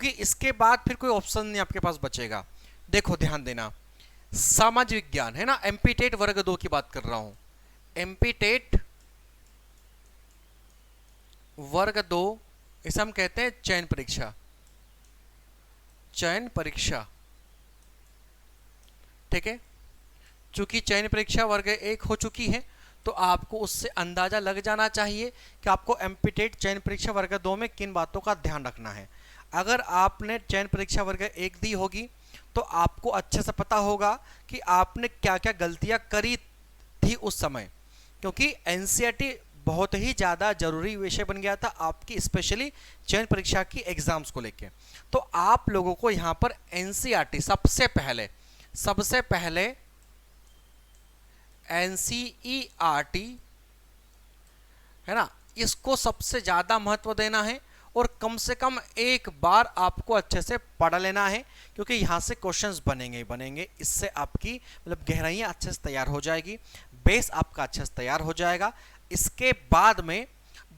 कि इसके बाद फिर कोई ऑप्शन नहीं आपके पास बचेगा। देखो ध्यान देना, सामाजिक विज्ञान है ना, एमपी टेट वर्ग 2 की बात कर रहा हूं, एमपी टेट वर्ग 2, इसे हम कहते हैं चयन परीक्षा, चयन परीक्षा, ठीक है। चूंकि चयन परीक्षा वर्ग 1 हो चुकी है तो आपको उससे अंदाजा लग जाना चाहिए कि आपको एमपी टेट चयन परीक्षा वर्ग 2 में किन बातों का ध्यान रखना है। अगर आपने चयन परीक्षा वर्ग 1 दी होगी तो आपको अच्छे से पता होगा कि आपने क्या क्या गलतियां करी थी उस समय, क्योंकि एनसीईआरटी बहुत ही ज़्यादा जरूरी विषय बन गया था आपकी, स्पेशली चयन परीक्षा की एग्जाम्स को लेके। तो आप लोगों को यहाँ पर एनसीईआरटी सबसे पहले एनसीईआरटी है ना, इसको सबसे ज़्यादा महत्व देना है और कम से कम एक बार आपको अच्छे से पढ़ लेना है, क्योंकि यहाँ से क्वेश्चंस बनेंगे ही बनेंगे। इससे आपकी मतलब गहराइयाँ अच्छे से तैयार हो जाएगी, बेस आपका अच्छे से तैयार हो जाएगा। इसके बाद में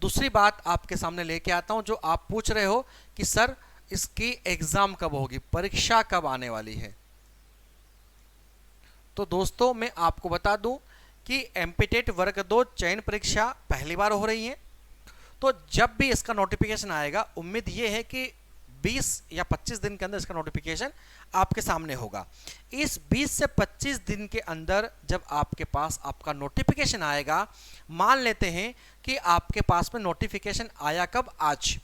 दूसरी बात आपके सामने लेके आता हूँ, जो आप पूछ रहे हो कि सर इसकी एग्ज़ाम कब होगी, परीक्षा कब आने वाली है। तो दोस्तों मैं आपको बता दूं कि एमपी टेट वर्ग 2 चयन परीक्षा पहली बार हो रही है। तो जब भी इसका नोटिफिकेशन आएगा, उम्मीद ये है कि 20 या 25 दिन के अंदर इसका नोटिफिकेशन आपके सामने होगा। इस 20 से 25 दिन के अंदर जब आपके पास आपका नोटिफिकेशन आएगा, मान लेते हैं कि आपके पास में नोटिफिकेशन आया कब, आज,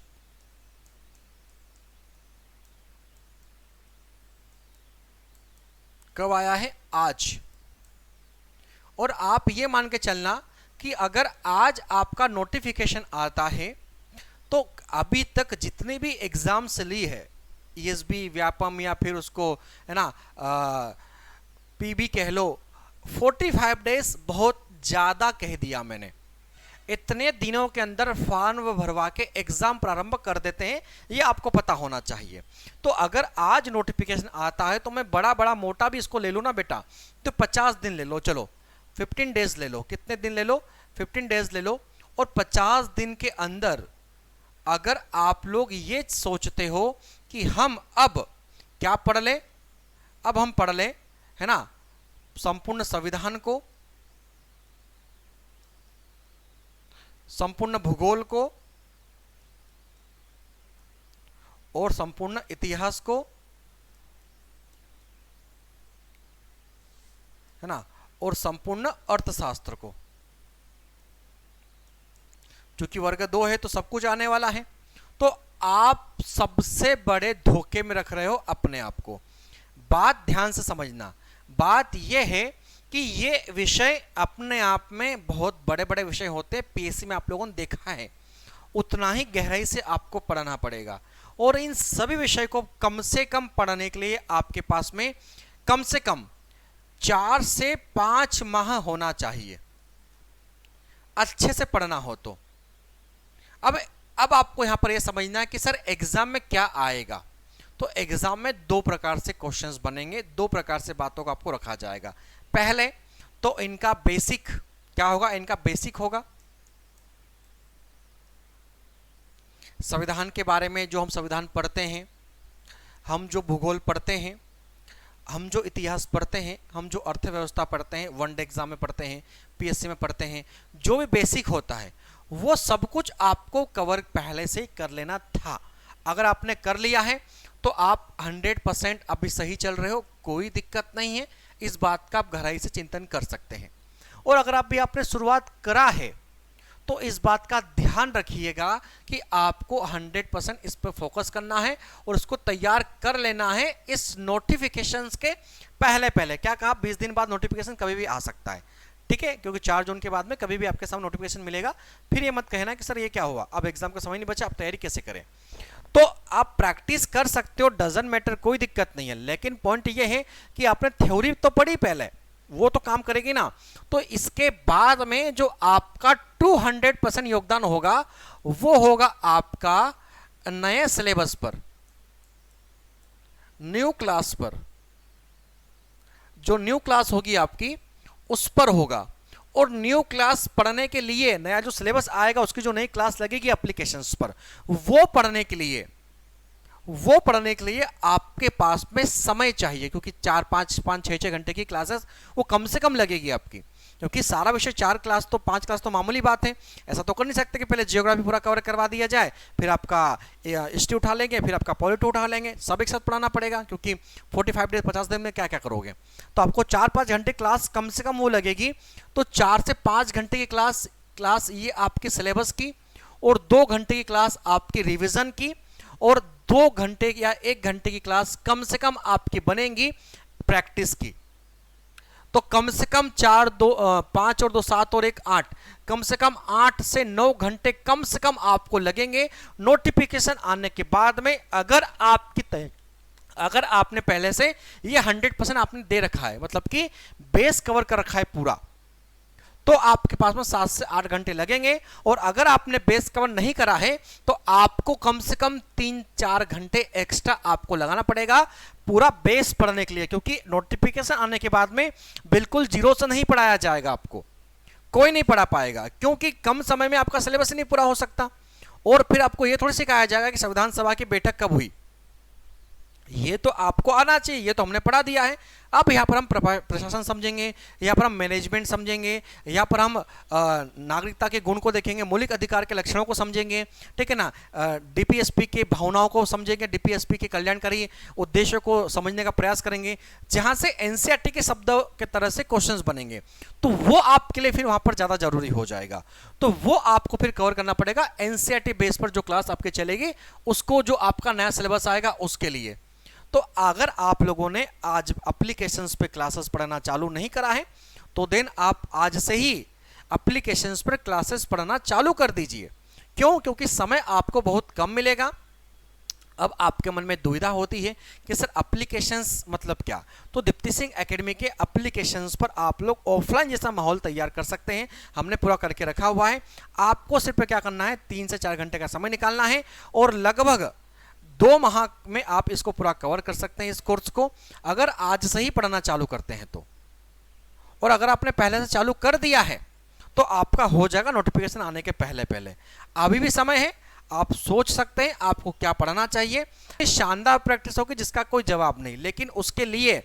कब आया है, आज। और आप ये मान के चलना कि अगर आज आपका नोटिफिकेशन आता है तो अभी तक जितने भी एग्जाम्स ली है, ईएसबी, व्यापम या फिर उसको है ना पीबी कह लो, 45 डेज बहुत ज़्यादा कह दिया मैंने। इतने दिनों के अंदर फॉर्म भरवा के एग्जाम प्रारंभ कर देते हैं, ये आपको पता होना चाहिए। तो अगर आज नोटिफिकेशन आता है तो मैं बड़ा बड़ा मोटा भी इसको ले लूँ ना बेटा, तो 50 दिन ले लो, चलो 15 डेज ले लो, कितने दिन ले लो, 15 डेज ले लो। और 50 दिन के अंदर अगर आप लोग ये सोचते हो कि हम अब क्या पढ़ लें, अब हम पढ़ लें है ना संपूर्ण संविधान को, संपूर्ण भूगोल को और संपूर्ण इतिहास को, है ना, और संपूर्ण अर्थशास्त्र को। क्योंकि वर्ग 2 है तो सब कुछ आने वाला है, तो आप सबसे बड़े धोखे में रख रहे हो अपने आप को। बात ध्यान से समझना, बात यह है कि ये विषय अपने आप में बहुत बड़े बड़े विषय होते हैं, पीएससी में आप लोगों ने देखा है, उतना ही गहराई से आपको पढ़ना पड़ेगा। और इन सभी विषय को कम से कम पढ़ने के लिए आपके पास में कम से कम 4 से 5 माह होना चाहिए, अच्छे से पढ़ना हो तो। अब आपको यहां पर यह समझना है कि सर एग्जाम में क्या आएगा। तो एग्जाम में 2 प्रकार से क्वेश्चंस बनेंगे, 2 प्रकार से बातों को आपको रखा जाएगा। पहले तो इनका बेसिक क्या होगा, इनका बेसिक होगा संविधान के बारे में, जो हम संविधान पढ़ते हैं, हम जो भूगोल पढ़ते हैं, हम जो इतिहास पढ़ते हैं, हम जो अर्थव्यवस्था पढ़ते हैं, वनडे एग्जाम में पढ़ते हैं, पीएससी में पढ़ते हैं, जो भी बेसिक होता है वो सब कुछ आपको कवर पहले से कर लेना था। अगर आपने कर लिया है तो आप 100% अभी सही चल रहे हो, कोई दिक्कत नहीं है, इस बात का आप गहराई से चिंतन कर सकते हैं। और अगर आप भी आपने शुरुआत करा है तो इस बात का ध्यान रखिएगा कि आपको 100% इस पर फोकस करना है और उसको तैयार कर लेना है इस नोटिफिकेशंस के पहले पहले। क्या कहा, 20 दिन बाद नोटिफिकेशन कभी भी आ सकता है, ठीक है, क्योंकि 4 जून के बाद में कभी भी आपके सामने नोटिफिकेशन मिलेगा। फिर ये मत कहना कि सर ये क्या हुआ, अब एग्जाम का समय नहीं बचा, अब तैयारी कैसे करें। तो आप प्रैक्टिस कर सकते हो, डजंट मैटर, कोई दिक्कत नहीं है, लेकिन पॉइंट ये है कि आपने थ्योरी तो पढ़ी पहले, वो तो काम करेगी ना। तो इसके बाद में जो आपका 200% योगदान होगा वो होगा आपका नए सिलेबस पर, न्यू क्लास पर, जो न्यू क्लास होगी आपकी उस पर होगा। और न्यू क्लास पढ़ने के लिए, नया जो सिलेबस आएगा उसकी जो नई क्लास लगेगी एप्लीकेशंस पर, वो पढ़ने के लिए वो पढ़ने के लिए आपके पास में समय चाहिए, क्योंकि 4-5 6 घंटे की क्लासेस वो कम से कम लगेगी आपकी, क्योंकि सारा विषय 4 क्लास तो 5 क्लास तो मामूली बात है। ऐसा तो कर नहीं सकते कि पहले जियोग्राफी पूरा कवर करवा दिया जाए, फिर आपका हिस्ट्री उठा लेंगे, फिर आपका पॉलिटी उठा लेंगे, सब एक साथ पढ़ाना पड़ेगा, क्योंकि 45 डेज 50 दिन में क्या क्या करोगे। तो आपको 4-5 घंटे क्लास कम से कम वो लगेगी। तो 4 से 5 घंटे की क्लास ये आपके सिलेबस की, और 2 घंटे की क्लास आपकी रिविजन की, और 2 घंटे या 1 घंटे की क्लास कम से कम आपकी बनेंगी प्रैक्टिस की। तो कम से कम 5 और 2 7 और 1 8, कम से कम 8 से 9 घंटे कम से कम आपको लगेंगे नोटिफिकेशन आने के बाद में। अगर आपने पहले से ये 100% आपने दे रखा है, मतलब कि बेस कवर कर रखा है पूरा, तो आपके पास में 7 से 8 घंटे लगेंगे। और अगर आपने बेस कवर नहीं करा है तो आपको कम से कम 3-4 घंटे एक्स्ट्रा आपको लगाना पड़ेगा पूरा बेस पढ़ने के लिए, क्योंकि नोटिफिकेशन आने के बाद में बिल्कुल जीरो से नहीं पढ़ाया जाएगा, आपको कोई नहीं पढ़ा पाएगा, क्योंकि कम समय में आपका सिलेबस नहीं पूरा हो सकता। और फिर आपको यह थोड़ी सिखाया जाएगा कि संविधान सभा की बैठक कब हुई, ये तो आपको आना चाहिए, ये तो हमने पढ़ा दिया है। अब यहाँ पर हम प्रशासन समझेंगे, यहाँ पर हम मैनेजमेंट समझेंगे, यहाँ पर हम नागरिकता के गुण को देखेंगे, मौलिक अधिकार के लक्षणों को समझेंगे, ठीक है ना, डीपीएसपी के भावनाओं को समझेंगे, डीपीएसपी के कल्याणकारी उद्देश्यों को समझने का प्रयास करेंगे, जहाँ से एनसीईआरटी के शब्दों के तरह से क्वेश्चंस बनेंगे। तो वो आपके लिए फिर वहाँ पर ज़्यादा जरूरी हो जाएगा, तो वो आपको फिर कवर करना पड़ेगा एनसीईआरटी बेस पर जो क्लास आपके चलेगी, उसको जो आपका नया सिलेबस आएगा उसके लिए। तो अगर आप लोगों ने आज एप्लीकेशंस पे क्लासेस पढ़ना चालू नहीं करा है, तो देन आप आज से ही एप्लीकेशंस पर क्लासेस पढ़ना चालू कर दीजिए। क्यों? क्योंकि समय आपको बहुत कम मिलेगा। अब आपके मन में दुविधा होती है कि सर एप्लीकेशंस मतलब क्या, तो दीप्ति सिंह एकेडमी के एप्लीकेशंस पर आप लोग ऑफलाइन जैसा माहौल तैयार कर सकते हैं, हमने पूरा करके रखा हुआ है। आपको सिर्फ क्या करना है, 3 से 4 घंटे का समय निकालना है, और लगभग 2 माह में आप इसको पूरा कवर कर सकते हैं इस कोर्स को, अगर आज से ही पढ़ना चालू करते हैं तो। और अगर आपने पहले से चालू कर दिया है तो आपका हो जाएगा नोटिफिकेशन आने के पहले पहले। अभी भी समय है, आप सोच सकते हैं आपको क्या पढ़ना चाहिए। शानदार प्रैक्टिस होगी जिसका कोई जवाब नहीं, लेकिन उसके लिए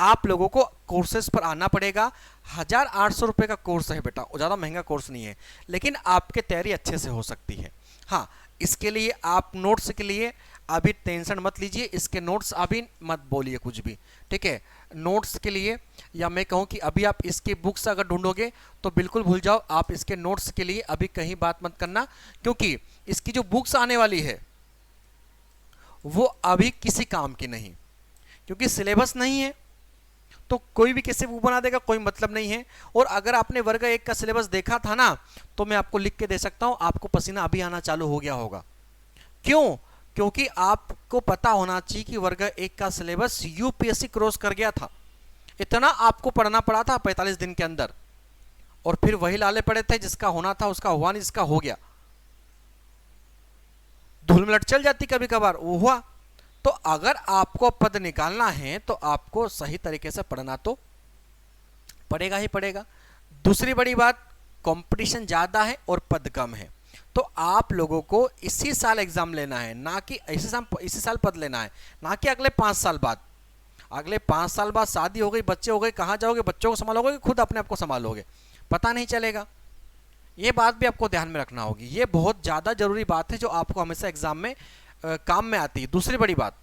आप लोगों को कोर्सेज पर आना पड़ेगा। 1800 रुपये का कोर्स है बेटा, ज़्यादा महंगा कोर्स नहीं है, लेकिन आपकी तैयारी अच्छे से हो सकती है। हाँ, इसके लिए आप नोट्स के लिए अभी टेंशन मत लीजिए, इसके नोट्स अभी मत बोलिए कुछ भी, ठीक है। नोट्स के लिए, या मैं कहूँ कि अभी आप इसकी बुक्स अगर ढूंढोगे तो बिल्कुल भूल जाओ, आप इसके नोट्स के लिए अभी कहीं बात मत करना, क्योंकि इसकी जो बुक्स आने वाली है वो अभी किसी काम की नहीं, क्योंकि सिलेबस नहीं है, तो कोई भी कैसे बुक बना देगा, कोई मतलब नहीं है। और अगर आपने वर्ग 1 का सिलेबस देखा था ना, तो मैं आपको लिख के दे सकता हूँ, आपको पसीना अभी आना चालू हो गया होगा। क्यों? क्योंकि आपको पता होना चाहिए कि वर्ग 1 का सिलेबस यूपीएससी क्रॉस कर गया था, इतना आपको पढ़ना पड़ा था 45 दिन के अंदर, और फिर वही लाले पड़े थे, जिसका होना था उसका हुआ नहीं, जिसका हो गया धूल में लट चल जाती कभी कभार, वो हुआ। तो अगर आपको पद निकालना है तो आपको सही तरीके से पढ़ना तो पड़ेगा ही पड़ेगा। दूसरी बड़ी बात, कंपटीशन ज़्यादा है और पद कम है, तो आप लोगों को इसी साल एग्जाम लेना है, ना कि इसी साल पद लेना है, ना कि अगले 5 साल बाद। अगले 5 साल बाद शादी हो गई, बच्चे हो गए, कहाँ जाओगे, बच्चों को संभालोगे कि खुद अपने आप को संभालोगे, पता नहीं चलेगा। ये बात भी आपको ध्यान में रखना होगी, ये बहुत ज़्यादा जरूरी बात है जो आपको हमेशा एग्जाम में काम में आती है। दूसरी बड़ी बात,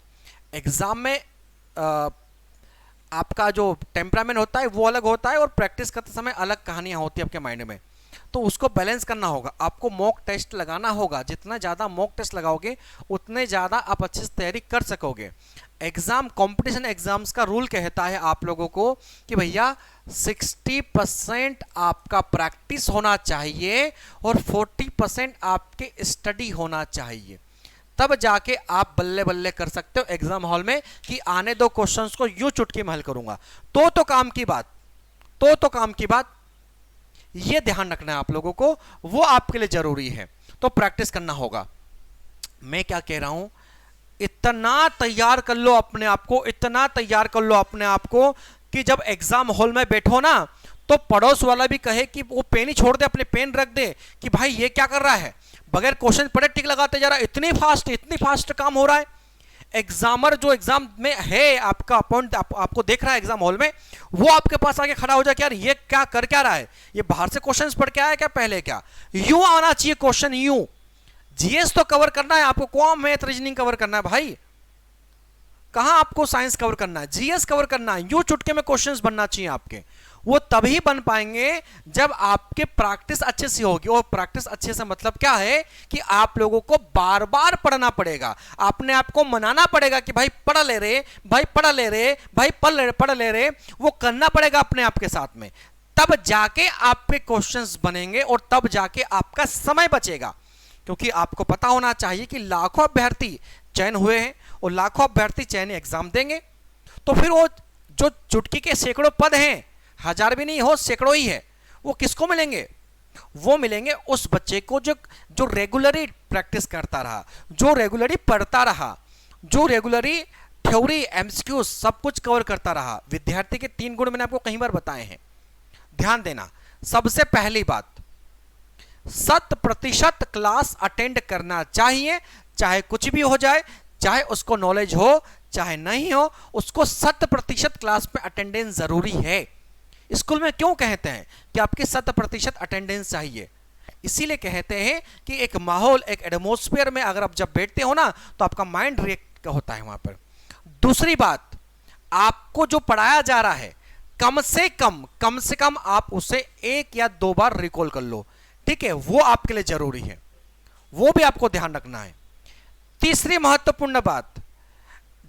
एग्जाम में आपका जो टेम्परामेंट होता है वो अलग होता है, और प्रैक्टिस करते समय अलग कहानियाँ होती है आपके माइंड में, तो उसको बैलेंस करना होगा। आपको मॉक टेस्ट लगाना होगा, जितना ज़्यादा मॉक टेस्ट लगाओगे उतने ज़्यादा आप अच्छे से तैयारी कर सकोगे। एग्ज़ाम, कंपटीशन एग्जाम्स का रूल कहता है आप लोगों को कि भैया 60% आपका प्रैक्टिस होना चाहिए और 40% आपके स्टडी होना चाहिए, तब जाके आप बल्ले बल्ले कर सकते हो एग्जाम हॉल में कि आने दो क्वेश्चंस को यूं चुटकी में हल करूंगा। तो काम की बात, तो काम की बात, ये ध्यान रखना है आप लोगों को, वो आपके लिए जरूरी है। तो प्रैक्टिस करना होगा। मैं क्या कह रहा हूं, इतना तैयार कर लो अपने आप को, इतना तैयार कर लो अपने आप को कि जब एग्जाम हॉल में बैठो ना, तो पड़ोस वाला भी कहे कि वो पेन ही छोड़ दे, अपने पेन रख दे कि भाई ये क्या कर रहा है, बगैर क्वेश्चन पढ़े टिक लगाते जा रहा है, इतनी फास्ट काम हो रहा है। एग्जामर जो एग्जाम में है आपका अपॉइंट आपको देख रहा है एग्जाम हॉल में, वो आपके पास आके खड़ा हो जाए कि यार ये क्या कर क्या रहा है, ये बाहर से क्वेश्चंस पढ़ के आया क्या पहले क्या, यूं आना चाहिए क्वेश्चन यूं। जीएस तो कवर करना है आपको, कौन मैथ रीजनिंग कवर करना है भाई, कहां आपको साइंस कवर करना है, जीएस कवर करना है। यूं चुटके में क्वेश्चंस बनना चाहिए आपके, वो तभी बन पाएंगे जब आपके प्रैक्टिस अच्छे से होगी। और प्रैक्टिस अच्छे से मतलब क्या है कि आप लोगों को बार बार पढ़ना पड़ेगा, अपने आप को मनाना पड़ेगा कि भाई पढ़ ले रे, भाई पढ़ ले रे, भाई पढ़ ले रे, वो करना पड़ेगा अपने आप के साथ में। तब जाके आपके क्वेश्चंस बनेंगे और तब जाके आपका समय बचेगा। क्योंकि आपको पता होना चाहिए कि लाखों अभ्यर्थी चयन हुए हैं और लाखों अभ्यर्थी चयन एग्जाम देंगे, तो फिर वो जो चुटकी के सैकड़ों पद हैं, हजार भी नहीं हो सैकड़ों ही है, वो किसको मिलेंगे, वो मिलेंगे उस बच्चे को जो रेगुलरली प्रैक्टिस करता रहा, जो रेगुलरली पढ़ता रहा, जो रेगुलरली थ्योरी एमसीक्यू सब कुछ कवर करता रहा। विद्यार्थी के 3 गुण मैंने आपको कई बार बताए हैं, ध्यान देना। सबसे पहली बात, 100% क्लास अटेंड करना चाहिए, चाहे कुछ भी हो जाए, चाहे उसको नॉलेज हो चाहे नहीं हो, उसको 100% क्लास में अटेंडेंस जरूरी है। स्कूल में क्यों कहते हैं कि आपकी 100% अटेंडेंस चाहिए, इसीलिए कहते हैं कि एक माहौल, एक एटमॉस्फेयर में अगर आप जब बैठते हो ना तो आपका माइंड रिएक्ट होता है वहां पर। दूसरी बात, आपको जो पढ़ाया जा रहा है कम से कम आप उसे 1 या 2 बार रिकॉल कर लो, ठीक है, वो आपके लिए जरूरी है, वो भी आपको ध्यान रखना है। तीसरी महत्वपूर्ण बात,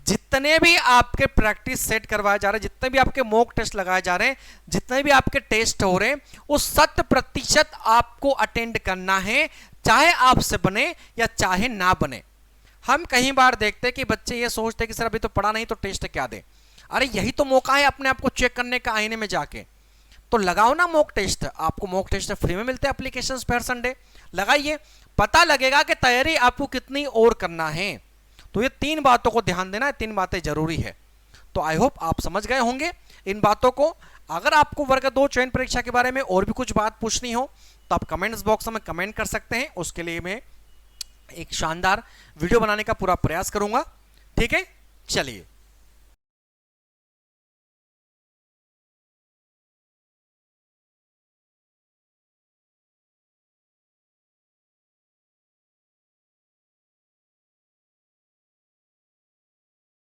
जितने भी आपके प्रैक्टिस सेट करवाए जा रहे हैं, जितने भी आपके मॉक टेस्ट लगाए जा रहे हैं, जितने भी आपके टेस्ट हो रहे हैं, वो 100% आपको अटेंड करना है, चाहे आपसे बने या चाहे ना बने। हम कई बार देखते हैं कि बच्चे ये सोचते हैं कि सर अभी तो पढ़ा नहीं तो टेस्ट क्या दे। अरे यही तो मौका है अपने आप को चेक करने का आईने में जाके, तो लगाओ ना मॉक टेस्ट। आपको मॉक टेस्ट फ्री में मिलते हैं एप्लीकेशंस पर, संडे लगाइए, पता लगेगा कि तैयारी आपको कितनी और करना है। तो ये 3 बातों को ध्यान देना है, 3 बातें जरूरी है। तो आई होप आप समझ गए होंगे इन बातों को। अगर आपको वर्ग 2 चयन परीक्षा के बारे में और भी कुछ बात पूछनी हो तो आप कमेंट्स बॉक्स में कमेंट कर सकते हैं, उसके लिए मैं एक शानदार वीडियो बनाने का पूरा प्रयास करूंगा, ठीक है। चलिए।